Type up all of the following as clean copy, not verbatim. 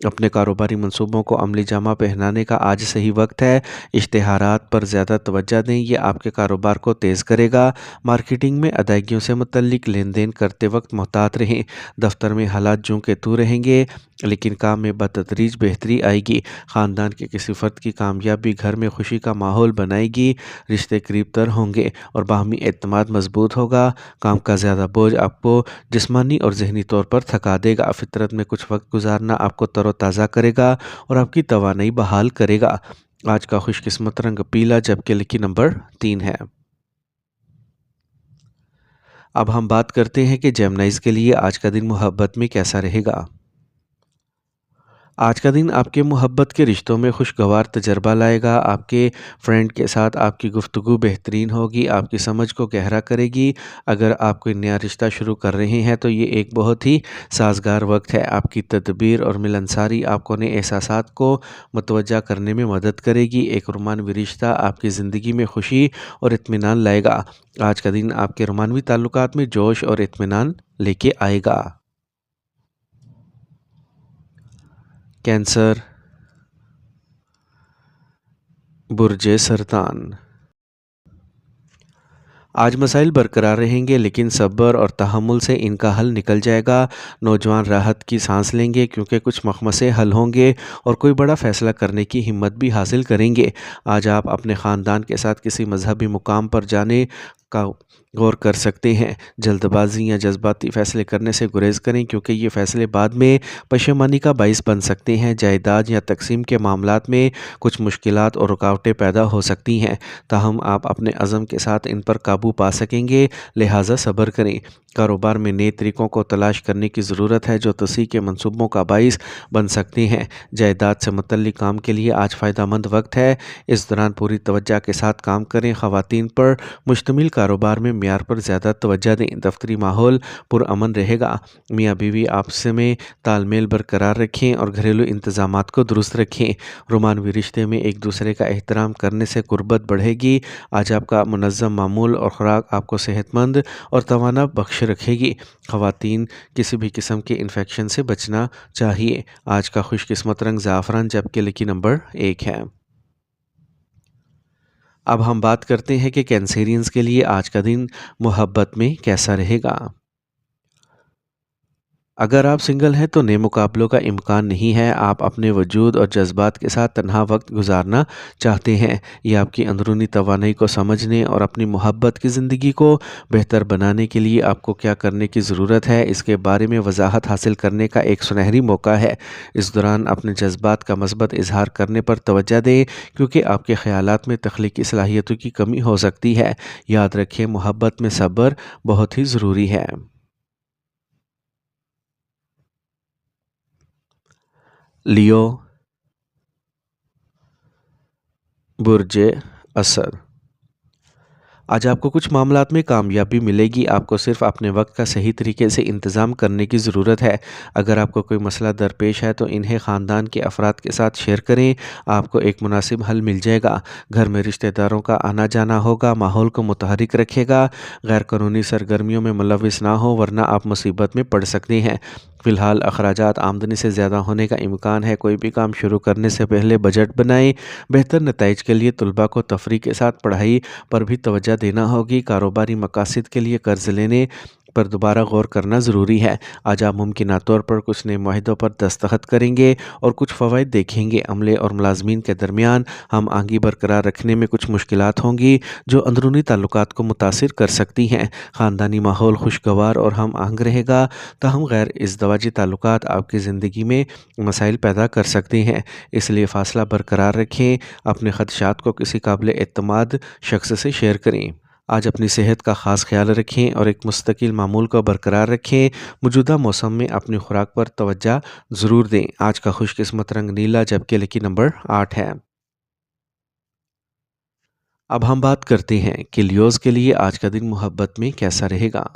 اپنے کاروباری منصوبوں کو عملی جامہ پہنانے کا آج صحیح وقت ہے۔ اشتہارات پر زیادہ توجہ دیں، یہ آپ کے کاروبار کو تیز کرے گا۔ مارکیٹنگ میں ادائیگیوں سے متعلق لین دین کرتے وقت محتاط رہیں۔ دفتر میں حالات جوں کے توں رہیں گے، لیکن کام میں بتدریج بہتری آئے گی۔ خاندان کے کسی فرد کی کامیابی گھر میں خوشی کا ماحول بنائے گی۔ رشتے قریب تر ہوں گے اور باہمی اعتماد مضبوط ہوگا۔ کام کا زیادہ بوجھ آپ کو جسمانی اور ذہنی طور پر تھکا دے گا۔ فطرت میں کچھ وقت گزارنا آپ کو تر و تازہ کرے گا اور آپ کی توانائی بحال کرے گا۔ آج کا خوش قسمت رنگ پیلا، جبکہ لکی نمبر 3 ہے۔ اب ہم بات کرتے ہیں کہ جیمنائز کے لیے آج کا دن محبت میں کیسا رہے گا۔ آج کا دن آپ کے محبت کے رشتوں میں خوشگوار تجربہ لائے گا۔ آپ کے فرینڈ کے ساتھ آپ کی گفتگو بہترین ہوگی، آپ کی سمجھ کو گہرا کرے گی۔ اگر آپ کوئی نیا رشتہ شروع کر رہے ہیں تو یہ ایک بہت ہی سازگار وقت ہے۔ آپ کی تدبیر اور ملنساری آپ کو نئے احساسات کو متوجہ کرنے میں مدد کرے گی۔ ایک رومانوی رشتہ آپ کی زندگی میں خوشی اور اطمینان لائے گا۔ آج کا دن آپ کے رومانوی تعلقات میں جوش اور اطمینان لے کے آئے گا۔ کینسر، برج سرطان۔ آج مسائل برقرار رہیں گے، لیکن صبر اور تحمل سے ان کا حل نکل جائے گا۔ نوجوان راحت کی سانس لیں گے کیونکہ کچھ مخمصے حل ہوں گے اور کوئی بڑا فیصلہ کرنے کی ہمت بھی حاصل کریں گے۔ آج آپ اپنے خاندان کے ساتھ کسی مذہبی مقام پر جانے کا غور کر سکتے ہیں۔ جلد بازی یا جذباتی فیصلے کرنے سے گریز کریں کیونکہ یہ فیصلے بعد میں پشیمانی کا باعث بن سکتے ہیں۔ جائیداد یا تقسیم کے معاملات میں کچھ مشکلات اور رکاوٹیں پیدا ہو سکتی ہیں، تاہم آپ اپنے عزم کے ساتھ ان پر قابو پا سکیں گے، لہٰذا صبر کریں۔ کاروبار میں نئے طریقوں کو تلاش کرنے کی ضرورت ہے جو توسیع کے منصوبوں کا باعث بن سکتے ہیں۔ جائیداد سے متعلق کام کے لیے آج فائدہ مند وقت ہے، اس دوران پوری توجہ کے ساتھ کام کریں۔ خواتین پر مشتمل کاروبار میں معیار پر زیادہ توجہ دیں، دفتری ماحول پرامن رہے گا۔ میاں بیوی آپس میں تال میل برقرار رکھیں اور گھریلو انتظامات کو درست رکھیں۔ رومانوی رشتے میں ایک دوسرے کا احترام کرنے سے قربت بڑھے گی۔ آج آپ کا منظم معمول اور خوراک آپ کو صحت مند اور توانا بخش رکھے گی۔ خواتین کسی بھی قسم کے انفیکشن سے بچنا چاہیے۔ آج کا خوش قسمت رنگ زعفران، جبکہ لکی نمبر 1 ہے۔ اب ہم بات کرتے ہیں کہ کینسیرینز کے لیے آج کا دن محبت میں کیسا رہے گا۔ اگر آپ سنگل ہیں تو نئے مقابلوں کا امکان نہیں ہے۔ آپ اپنے وجود اور جذبات کے ساتھ تنہا وقت گزارنا چاہتے ہیں۔ یہ آپ کی اندرونی توانائی کو سمجھنے اور اپنی محبت کی زندگی کو بہتر بنانے کے لیے آپ کو کیا کرنے کی ضرورت ہے، اس کے بارے میں وضاحت حاصل کرنے کا ایک سنہری موقع ہے۔ اس دوران اپنے جذبات کا مثبت اظہار کرنے پر توجہ دیں کیونکہ آپ کے خیالات میں تخلیقی صلاحیتوں کی کمی ہو سکتی ہے۔ یاد رکھیں، محبت میں صبر بہت ہی ضروری ہے۔ لیو، برج اسد۔ آج آپ کو کچھ معاملات میں کامیابی ملے گی۔ آپ کو صرف اپنے وقت کا صحیح طریقے سے انتظام کرنے کی ضرورت ہے۔ اگر آپ کو کوئی مسئلہ درپیش ہے تو انہیں خاندان کے افراد کے ساتھ شیئر کریں، آپ کو ایک مناسب حل مل جائے گا۔ گھر میں رشتہ داروں کا آنا جانا ہوگا، ماحول کو متحرک رکھے گا۔ غیر قانونی سرگرمیوں میں ملوث نہ ہو ورنہ آپ مصیبت میں پڑ سکتے ہیں۔ فی الحال اخراجات آمدنی سے زیادہ ہونے کا امکان ہے۔ کوئی بھی کام شروع کرنے سے پہلے بجٹ بنائیں۔ بہتر نتائج کے لیے طلباء کو تفریح کے ساتھ پڑھائی پر بھی توجہ دینا ہوگی۔ کاروباری مقاصد کے لیے قرض لینے پر دوبارہ غور کرنا ضروری ہے۔ آج آپ ممکنہ طور پر کچھ نئے معاہدوں پر دستخط کریں گے اور کچھ فوائد دیکھیں گے۔ عملے اور ملازمین کے درمیان ہم آہنگی برقرار رکھنے میں کچھ مشکلات ہوں گی جو اندرونی تعلقات کو متاثر کر سکتی ہیں۔ خاندانی ماحول خوشگوار اور ہم آہنگ رہے گا، تاہم غیر ازدواجی تعلقات آپ کی زندگی میں مسائل پیدا کر سکتے ہیں، اس لیے فاصلہ برقرار رکھیں۔ اپنے خدشات کو کسی قابل اعتماد شخص سے شیئر کریں۔ آج اپنی صحت کا خاص خیال رکھیں اور ایک مستقل معمول کو برقرار رکھیں۔ موجودہ موسم میں اپنی خوراک پر توجہ ضرور دیں۔ آج کا خوش قسمت رنگ نیلا، جبکہ لکی نمبر 8 ہے۔ اب ہم بات کرتے ہیں کہ لیوز کے لیے آج کا دن محبت میں کیسا رہے گا۔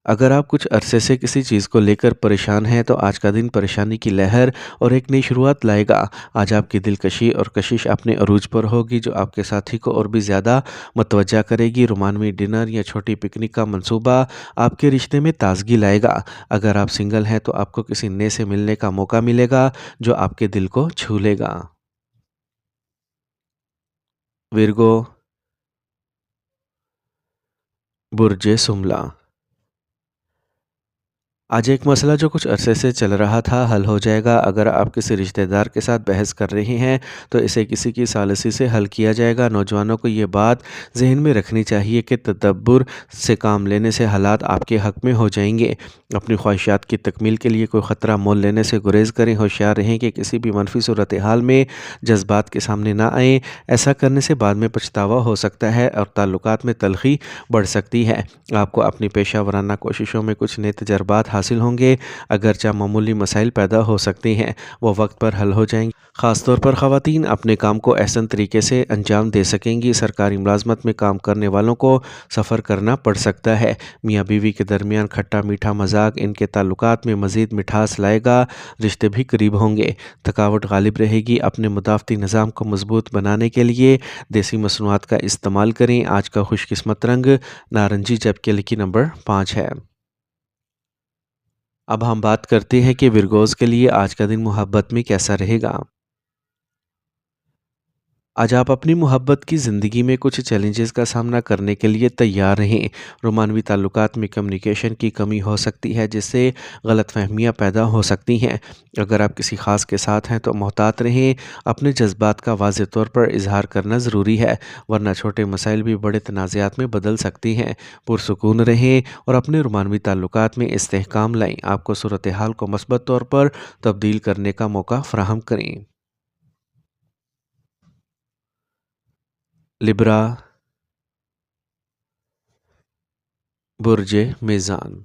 اگر آپ کچھ عرصے سے کسی چیز کو لے کر پریشان ہیں تو آج کا دن پریشانی کی لہر اور ایک نئی شروعات لائے گا۔ آج آپ کی دلکشی اور کشش اپنے عروج پر ہوگی جو آپ کے ساتھی کو اور بھی زیادہ متوجہ کرے گی۔ رومانوی ڈنر یا چھوٹی پکنک کا منصوبہ آپ کے رشتے میں تازگی لائے گا۔ اگر آپ سنگل ہیں تو آپ کو کسی نئے سے ملنے کا موقع ملے گا جو آپ کے دل کو چھو لے گا۔ ورگو، برج سملہ۔ آج ایک مسئلہ جو کچھ عرصے سے چل رہا تھا حل ہو جائے گا۔ اگر آپ کسی رشتہ دار کے ساتھ بحث کر رہے ہیں تو اسے کسی کی ثالثی سے حل کیا جائے گا۔ نوجوانوں کو یہ بات ذہن میں رکھنی چاہیے کہ تدبر سے کام لینے سے حالات آپ کے حق میں ہو جائیں گے۔ اپنی خواہشات کی تکمیل کے لیے کوئی خطرہ مول لینے سے گریز کریں۔ ہوشیار رہیں کہ کسی بھی منفی صورتحال میں جذبات کے سامنے نہ آئیں۔ ایسا کرنے سے بعد میں پچھتاوا ہو سکتا ہے اور تعلقات میں تلخی بڑھ سکتی ہے۔ آپ کو اپنی پیشہ ورانہ کوششوں میں کچھ نئے تجربات حاصل ہوں گے۔ اگرچہ معمولی مسائل پیدا ہو سکتے ہیں وہ وقت پر حل ہو جائیں گے۔ خاص طور پر خواتین اپنے کام کو احسن طریقے سے انجام دے سکیں گی۔ سرکاری ملازمت میں کام کرنے والوں کو سفر کرنا پڑ سکتا ہے۔ میاں بیوی کے درمیان کھٹا میٹھا مذاق ان کے تعلقات میں مزید مٹھاس لائے گا۔ رشتے بھی قریب ہوں گے۔ تھکاوٹ غالب رہے گی۔ اپنے مدافعتی نظام کو مضبوط بنانے کے لیے دیسی مصنوعات کا استعمال کریں۔ آج کا خوش قسمت رنگ نارنجی جبکہ لکی نمبر 5 ہے۔ اب ہم بات کرتے ہیں کہ ورگوز کے لیے آج کا دن محبت میں کیسا رہے گا۔ آج آپ اپنی محبت کی زندگی میں کچھ چیلنجز کا سامنا کرنے کے لیے تیار رہیں۔ رومانوی تعلقات میں کمیونیکیشن کی کمی ہو سکتی ہے جس سے غلط فہمیاں پیدا ہو سکتی ہیں۔ اگر آپ کسی خاص کے ساتھ ہیں تو محتاط رہیں۔ اپنے جذبات کا واضح طور پر اظہار کرنا ضروری ہے ورنہ چھوٹے مسائل بھی بڑے تنازعات میں بدل سکتی ہیں۔ پرسکون رہیں اور اپنے رومانوی تعلقات میں استحکام لائیں۔ آپ کو صورتحال کو مثبت طور پر تبدیل کرنے کا موقع فراہم کریں۔ لبرا، برج میزان۔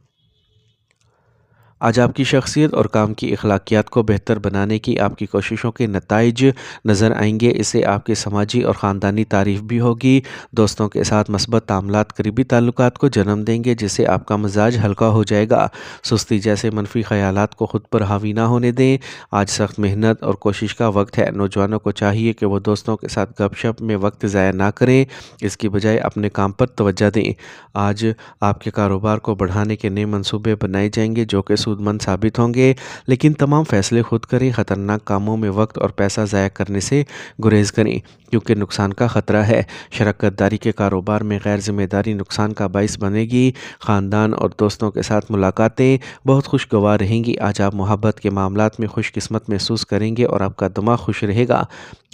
آج آپ کی شخصیت اور کام کی اخلاقیات کو بہتر بنانے کی آپ کی کوششوں کے نتائج نظر آئیں گے۔ اسے آپ کے سماجی اور خاندانی تعریف بھی ہوگی۔ دوستوں کے ساتھ مثبت تعاملات قریبی تعلقات کو جنم دیں گے جس سے آپ کا مزاج ہلکا ہو جائے گا۔ سستی جیسے منفی خیالات کو خود پر حاوی نہ ہونے دیں۔ آج سخت محنت اور کوشش کا وقت ہے۔ نوجوانوں کو چاہیے کہ وہ دوستوں کے ساتھ گپ شپ میں وقت ضائع نہ کریں، اس کی بجائے اپنے کام پر توجہ دیں۔ آج آپ کے کاروبار کو بڑھانے کے نئے منصوبے بنائے جائیں گے جو کہ سود مند ثابت ہوں گے، لیکن تمام فیصلے خود کریں۔ خطرناک کاموں میں وقت اور پیسہ ضائع کرنے سے گریز کریں کیونکہ نقصان کا خطرہ ہے۔ شراکت داری کے کاروبار میں غیر ذمہ داری نقصان کا باعث بنے گی۔ خاندان اور دوستوں کے ساتھ ملاقاتیں بہت خوشگوار رہیں گی۔ آج آپ محبت کے معاملات میں خوش قسمت محسوس کریں گے اور آپ کا دماغ خوش رہے گا۔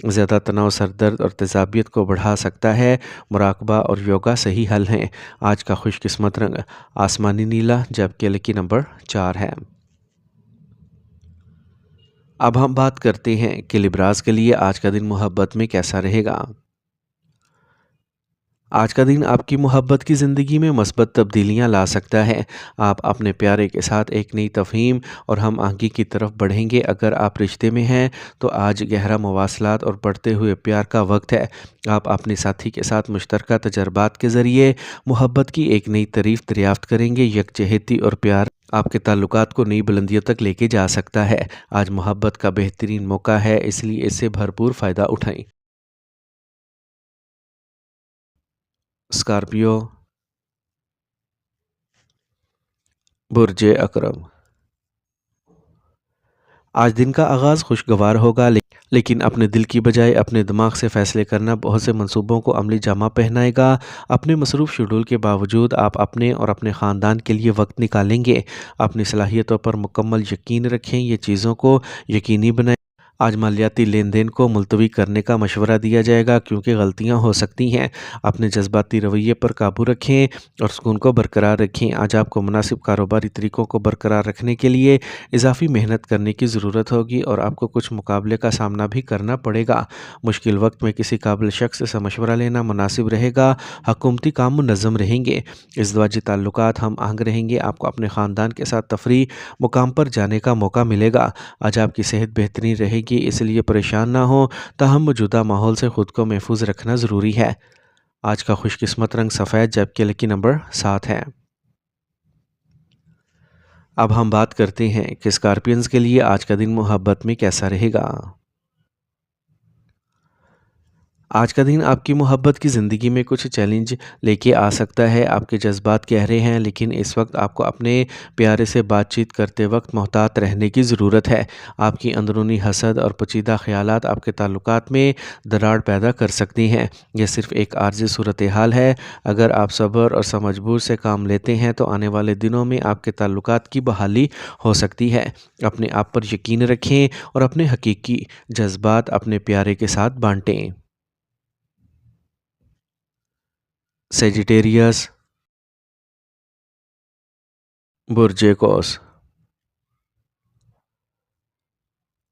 زیادہ تناؤ سر درد اور تیزابیت کو بڑھا سکتا ہے۔ مراقبہ اور یوگا صحیح حل ہیں۔ آج کا خوش قسمت رنگ آسمانی نیلا جبکہ لکی نمبر 4 ہے۔ اب ہم بات کرتے ہیں کہ لبراز کے لیے آج کا دن محبت میں کیسا رہے گا۔ آج کا دن آپ کی محبت کی زندگی میں مثبت تبدیلیاں لا سکتا ہے۔ آپ اپنے پیارے کے ساتھ ایک نئی تفہیم اور ہم آہنگی کی طرف بڑھیں گے۔ اگر آپ رشتے میں ہیں تو آج گہرا مواصلات اور بڑھتے ہوئے پیار کا وقت ہے۔ آپ اپنے ساتھی کے ساتھ مشترکہ تجربات کے ذریعے محبت کی ایک نئی تعریف دریافت کریں گے۔ یکجہتی اور پیار آپ کے تعلقات کو نئی بلندیوں تک لے کے جا سکتا ہے۔ آج محبت کا بہترین موقع ہے اس لیے اس سے بھرپور فائدہ اٹھائیں۔ اسکارپیو، برج اکرم۔ آج دن کا آغاز خوشگوار ہوگا لیکن اپنے دل کی بجائے اپنے دماغ سے فیصلے کرنا بہت سے منصوبوں کو عملی جامہ پہنائے گا۔ اپنے مصروف شیڈول کے باوجود آپ اپنے اور اپنے خاندان کے لیے وقت نکالیں گے۔ اپنی صلاحیتوں پر مکمل یقین رکھیں، یہ چیزوں کو یقینی بنائیں۔ آج مالیاتی لین دین کو ملتوی کرنے کا مشورہ دیا جائے گا کیونکہ غلطیاں ہو سکتی ہیں۔ اپنے جذباتی رویے پر قابو رکھیں اور سکون کو برقرار رکھیں۔ آج آپ کو مناسب کاروباری طریقوں کو برقرار رکھنے کے لیے اضافی محنت کرنے کی ضرورت ہوگی اور آپ کو کچھ مقابلے کا سامنا بھی کرنا پڑے گا۔ مشکل وقت میں کسی قابل شخص سے مشورہ لینا مناسب رہے گا۔ حکومتی کام منظم رہیں گے۔ ازدواجی تعلقات ہم آہنگ رہیں گے۔ آپ کو اپنے خاندان کے ساتھ تفریح مقام پر جانے کا موقع ملے گا۔ آج آپ کی صحت بہترین رہے گی اس لیے پریشان نہ ہوں، تاہم موجودہ ماحول سے خود کو محفوظ رکھنا ضروری ہے۔ آج کا خوش قسمت رنگ سفید جبکہ لکی نمبر 7 ہے۔ اب ہم بات کرتے ہیں کہ اسکارپینز کے لیے آج کا دن محبت میں کیسا رہے گا۔ آج کا دن آپ کی محبت کی زندگی میں کچھ چیلنج لے کے آ سکتا ہے۔ آپ کے جذبات گہرے ہیں، لیکن اس وقت آپ کو اپنے پیارے سے بات چیت کرتے وقت محتاط رہنے کی ضرورت ہے۔ آپ کی اندرونی حسد اور پیچیدہ خیالات آپ کے تعلقات میں دراڑ پیدا کر سکتی ہیں۔ یہ صرف ایک عارضی صورتحال ہے۔ اگر آپ صبر اور سمجھ بوجھ سے کام لیتے ہیں تو آنے والے دنوں میں آپ کے تعلقات کی بحالی ہو سکتی ہے۔ اپنے آپ پر یقین رکھیں اور اپنے حقیقی جذبات اپنے پیارے کے ساتھ بانٹیں۔ سیجیٹیریس، برج قوس۔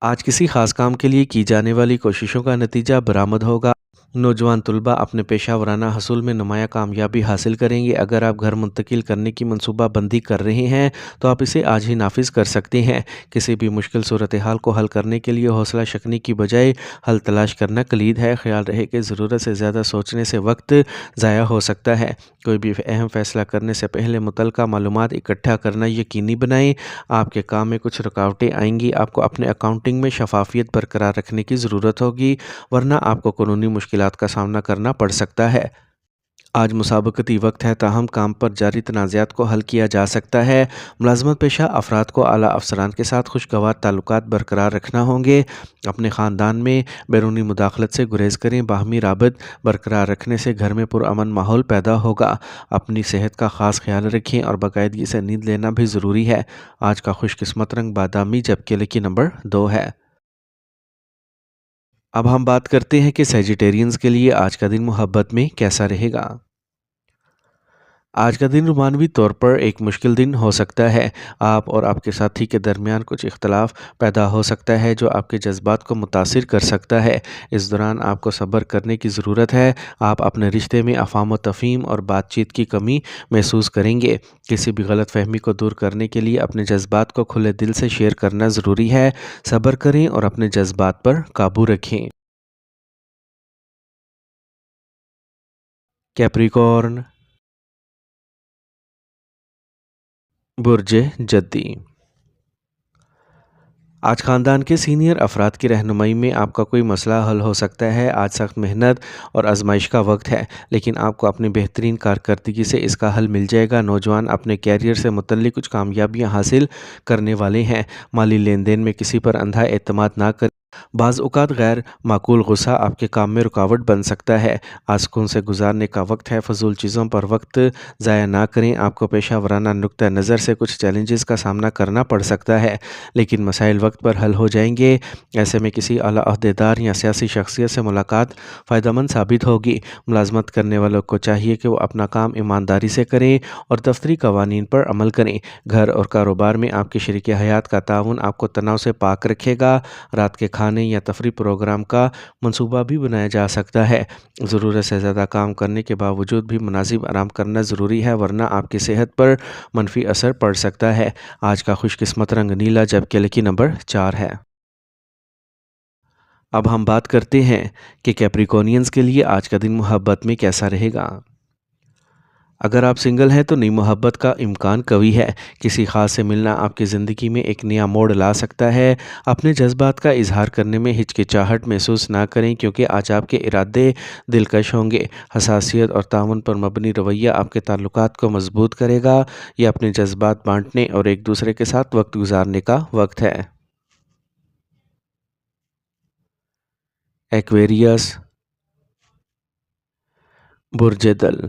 آج کسی خاص کام کے لیے کی جانے والی کوششوں کا نتیجہ برآمد ہوگا۔ نوجوان طلباء اپنے پیشہ ورانہ حصول میں نمایاں کامیابی حاصل کریں گے۔ اگر آپ گھر منتقل کرنے کی منصوبہ بندی کر رہے ہیں تو آپ اسے آج ہی نافذ کر سکتے ہیں۔ کسی بھی مشکل صورتحال کو حل کرنے کے لیے حوصلہ شکنی کی بجائے حل تلاش کرنا کلید ہے۔ خیال رہے کہ ضرورت سے زیادہ سوچنے سے وقت ضائع ہو سکتا ہے۔ کوئی بھی اہم فیصلہ کرنے سے پہلے متعلقہ معلومات اکٹھا کرنا یقینی بنائیں۔ آپ کے کام میں کچھ رکاوٹیں آئیں گی۔ آپ کو اپنے اکاؤنٹنگ میں شفافیت برقرار رکھنے کی ضرورت ہوگی، ورنہ آپ کو قانونی مشکلات کا سامنا کرنا پڑ سکتا ہے۔ آج مسابقتی وقت ہے، تاہم کام پر جاری تنازعات کو حل کیا جا سکتا ہے۔ ملازمت پیشہ افراد کو اعلیٰ افسران کے ساتھ خوشگوار تعلقات برقرار رکھنا ہوں گے۔ اپنے خاندان میں بیرونی مداخلت سے گریز کریں۔ باہمی رابط برقرار رکھنے سے گھر میں پرامن ماحول پیدا ہوگا۔ اپنی صحت کا خاص خیال رکھیں اور باقاعدگی سے نیند لینا بھی ضروری ہے۔ آج کا خوش قسمت رنگ بادامی، جبکہ لکی نمبر 2 ہے۔ اب ہم بات کرتے ہیں کہ سیجیٹیرینز کے لیے آج کا دن محبت میں کیسا رہے گا۔ آج کا دن رومانوی طور پر ایک مشکل دن ہو سکتا ہے۔ آپ اور آپ کے ساتھی کے درمیان کچھ اختلاف پیدا ہو سکتا ہے جو آپ کے جذبات کو متاثر کر سکتا ہے۔ اس دوران آپ کو صبر کرنے کی ضرورت ہے۔ آپ اپنے رشتے میں افہام و تفہیم اور بات چیت کی کمی محسوس کریں گے۔ کسی بھی غلط فہمی کو دور کرنے کے لیے اپنے جذبات کو کھلے دل سے شیئر کرنا ضروری ہے۔ صبر کریں اور اپنے جذبات پر قابو رکھیں۔ کیپریکارن، برج جدی۔ آج خاندان کے سینئر افراد کی رہنمائی میں آپ کا کوئی مسئلہ حل ہو سکتا ہے۔ آج سخت محنت اور آزمائش کا وقت ہے، لیکن آپ کو اپنی بہترین کارکردگی سے اس کا حل مل جائے گا۔ نوجوان اپنے کیریئر سے متعلق کچھ کامیابیاں حاصل کرنے والے ہیں۔ مالی لین دین میں کسی پر اندھا اعتماد نہ کریں۔ بعض اوقات غیر معقول غصہ آپ کے کام میں رکاوٹ بن سکتا ہے۔ آج سکون سے گزارنے کا وقت ہے، فضول چیزوں پر وقت ضائع نہ کریں۔ آپ کو پیشہ ورانہ نقطہ نظر سے کچھ چیلنجز کا سامنا کرنا پڑ سکتا ہے، لیکن مسائل وقت پر حل ہو جائیں گے۔ ایسے میں کسی اعلیٰ عہدیدار یا سیاسی شخصیت سے ملاقات فائدہ مند ثابت ہوگی۔ ملازمت کرنے والوں کو چاہیے کہ وہ اپنا کام ایمانداری سے کریں اور دفتری قوانین پر عمل کریں۔ گھر اور کاروبار میں آپ کے شریک حیات کا تعاون آپ کو تناؤ سے پاک رکھے گا۔ رات کے کھانے یا تفریح پروگرام کا منصوبہ بھی بنایا جا سکتا ہے۔ ضرورت سے زیادہ کام کرنے کے باوجود بھی مناسب آرام کرنا ضروری ہے، ورنہ آپ کی صحت پر منفی اثر پڑ سکتا ہے۔ آج کا خوش قسمت رنگ نیلا، جبکہ لکی نمبر 4 ہے۔ اب ہم بات کرتے ہیں کہ کیپریکونینز کے لیے آج کا دن محبت میں کیسا رہے گا۔ اگر آپ سنگل ہیں تو نئی محبت کا امکان قوی ہے۔ کسی خاص سے ملنا آپ کی زندگی میں ایک نیا موڑ لا سکتا ہے۔ اپنے جذبات کا اظہار کرنے میں ہچکچاہٹ محسوس نہ کریں، کیونکہ آج آپ کے ارادے دلکش ہوں گے۔ حساسیت اور تعاون پر مبنی رویہ آپ کے تعلقات کو مضبوط کرے گا۔ یہ اپنے جذبات بانٹنے اور ایک دوسرے کے ساتھ وقت گزارنے کا وقت ہے۔ ایکویریس، برج دل۔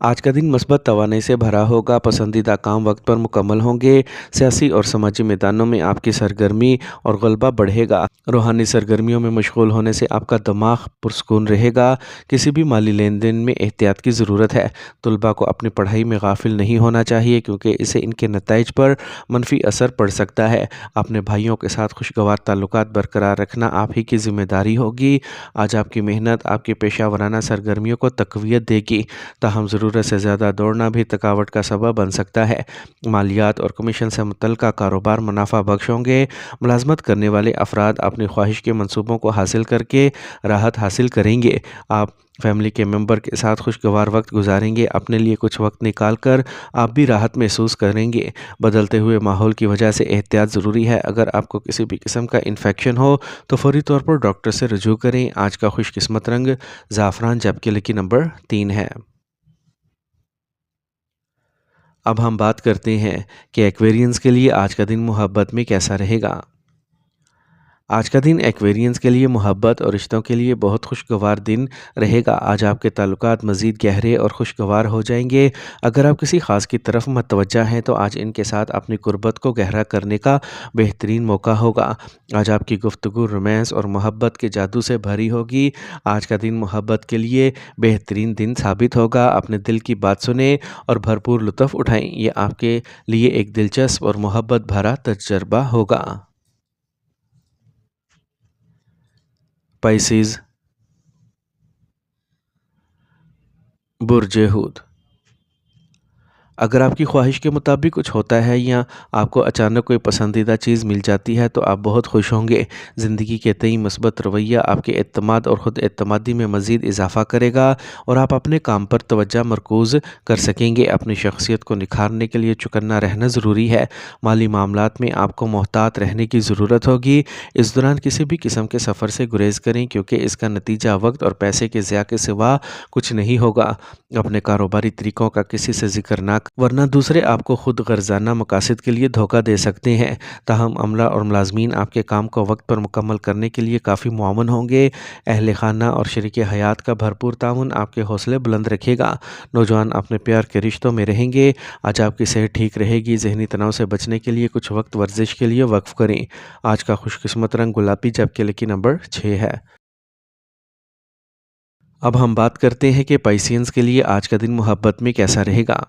آج کا دن مثبت توانائی سے بھرا ہوگا۔ پسندیدہ کام وقت پر مکمل ہوں گے۔ سیاسی اور سماجی میدانوں میں آپ کی سرگرمی اور غلبہ بڑھے گا۔ روحانی سرگرمیوں میں مشغول ہونے سے آپ کا دماغ پرسکون رہے گا۔ کسی بھی مالی لین دین میں احتیاط کی ضرورت ہے۔ طلباء کو اپنی پڑھائی میں غافل نہیں ہونا چاہیے، کیونکہ اسے ان کے نتائج پر منفی اثر پڑ سکتا ہے۔ اپنے بھائیوں کے ساتھ خوشگوار تعلقات برقرار رکھنا آپ ہی کی ذمہ داری ہوگی۔ آج آپ کی محنت آپ کی پیشہ ورانہ سرگرمیوں کو تقویت دے گی، تاہم ضرورت ضرورت سے زیادہ دوڑنا بھی تھکاوٹ کا سبب بن سکتا ہے۔ مالیات اور کمیشن سے متعلقہ کاروبار منافع بخش ہوں گے۔ ملازمت کرنے والے افراد اپنی خواہش کے منصوبوں کو حاصل کر کے راحت حاصل کریں گے۔ آپ فیملی کے ممبر کے ساتھ خوشگوار وقت گزاریں گے۔ اپنے لیے کچھ وقت نکال کر آپ بھی راحت محسوس کریں گے۔ بدلتے ہوئے ماحول کی وجہ سے احتیاط ضروری ہے۔ اگر آپ کو کسی بھی قسم کا انفیکشن ہو تو فوری طور پر ڈاکٹر سے رجوع کریں۔ آج کا خوش قسمت رنگ زعفران جبکہ لکی نمبر 3 ہے۔ اب ہم بات کرتے ہیں کہ ایکویرینز کے لیے آج کا دن محبت میں کیسا رہے گا۔ آج کا دن ایکویرینز کے لیے محبت اور رشتوں کے لیے بہت خوشگوار دن رہے گا۔ آج آپ کے تعلقات مزید گہرے اور خوشگوار ہو جائیں گے۔ اگر آپ کسی خاص کی طرف متوجہ ہیں تو آج ان کے ساتھ اپنی قربت کو گہرا کرنے کا بہترین موقع ہوگا۔ آج آپ کی گفتگو رومانس اور محبت کے جادو سے بھری ہوگی۔ آج کا دن محبت کے لیے بہترین دن ثابت ہوگا۔ اپنے دل کی بات سنیں اور بھرپور لطف اٹھائیں۔ یہ آپ کے لیے ایک دلچسپ اور محبت بھرا تجربہ ہوگا۔ پائسیز، برج حوت۔ اگر آپ کی خواہش کے مطابق کچھ ہوتا ہے یا آپ کو اچانک کوئی پسندیدہ چیز مل جاتی ہے تو آپ بہت خوش ہوں گے۔ زندگی کے تئیں مثبت رویہ آپ کے اعتماد اور خود اعتمادی میں مزید اضافہ کرے گا اور آپ اپنے کام پر توجہ مرکوز کر سکیں گے۔ اپنی شخصیت کو نکھارنے کے لیے چکنا رہنا ضروری ہے۔ مالی معاملات میں آپ کو محتاط رہنے کی ضرورت ہوگی۔ اس دوران کسی بھی قسم کے سفر سے گریز کریں کیونکہ اس کا نتیجہ وقت اور پیسے کے ضیاع کے سوا کچھ نہیں ہوگا۔ اپنے کاروباری طریقوں کا کسی سے ذکر نہ ورنہ دوسرے آپ کو خود غرضانہ مقاصد کے لیے دھوکہ دے سکتے ہیں۔ تاہم عملہ اور ملازمین آپ کے کام کو وقت پر مکمل کرنے کے لیے کافی معاون ہوں گے۔ اہل خانہ اور شریک حیات کا بھرپور تعاون آپ کے حوصلے بلند رکھے گا۔ نوجوان اپنے پیار کے رشتوں میں رہیں گے۔ آج آپ کی صحت ٹھیک رہے گی۔ ذہنی تناؤ سے بچنے کے لیے کچھ وقت ورزش کے لیے وقف کریں۔ آج کا خوش قسمت رنگ گلابی جبکہ لکی نمبر 6 ہے۔ اب ہم بات کرتے ہیں کہ پائسینز کے لیے آج کا دن محبت میں کیسا رہے گا۔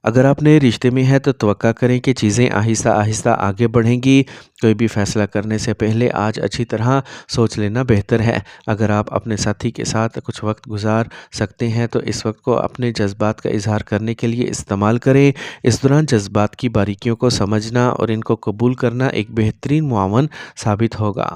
اگر آپ نئے رشتے میں ہیں تو توقع کریں کہ چیزیں آہستہ آہستہ آگے بڑھیں گی۔ کوئی بھی فیصلہ کرنے سے پہلے آج اچھی طرح سوچ لینا بہتر ہے۔ اگر آپ اپنے ساتھی کے ساتھ کچھ وقت گزار سکتے ہیں تو اس وقت کو اپنے جذبات کا اظہار کرنے کے لیے استعمال کریں۔ اس دوران جذبات کی باریکیوں کو سمجھنا اور ان کو قبول کرنا ایک بہترین معاون ثابت ہوگا۔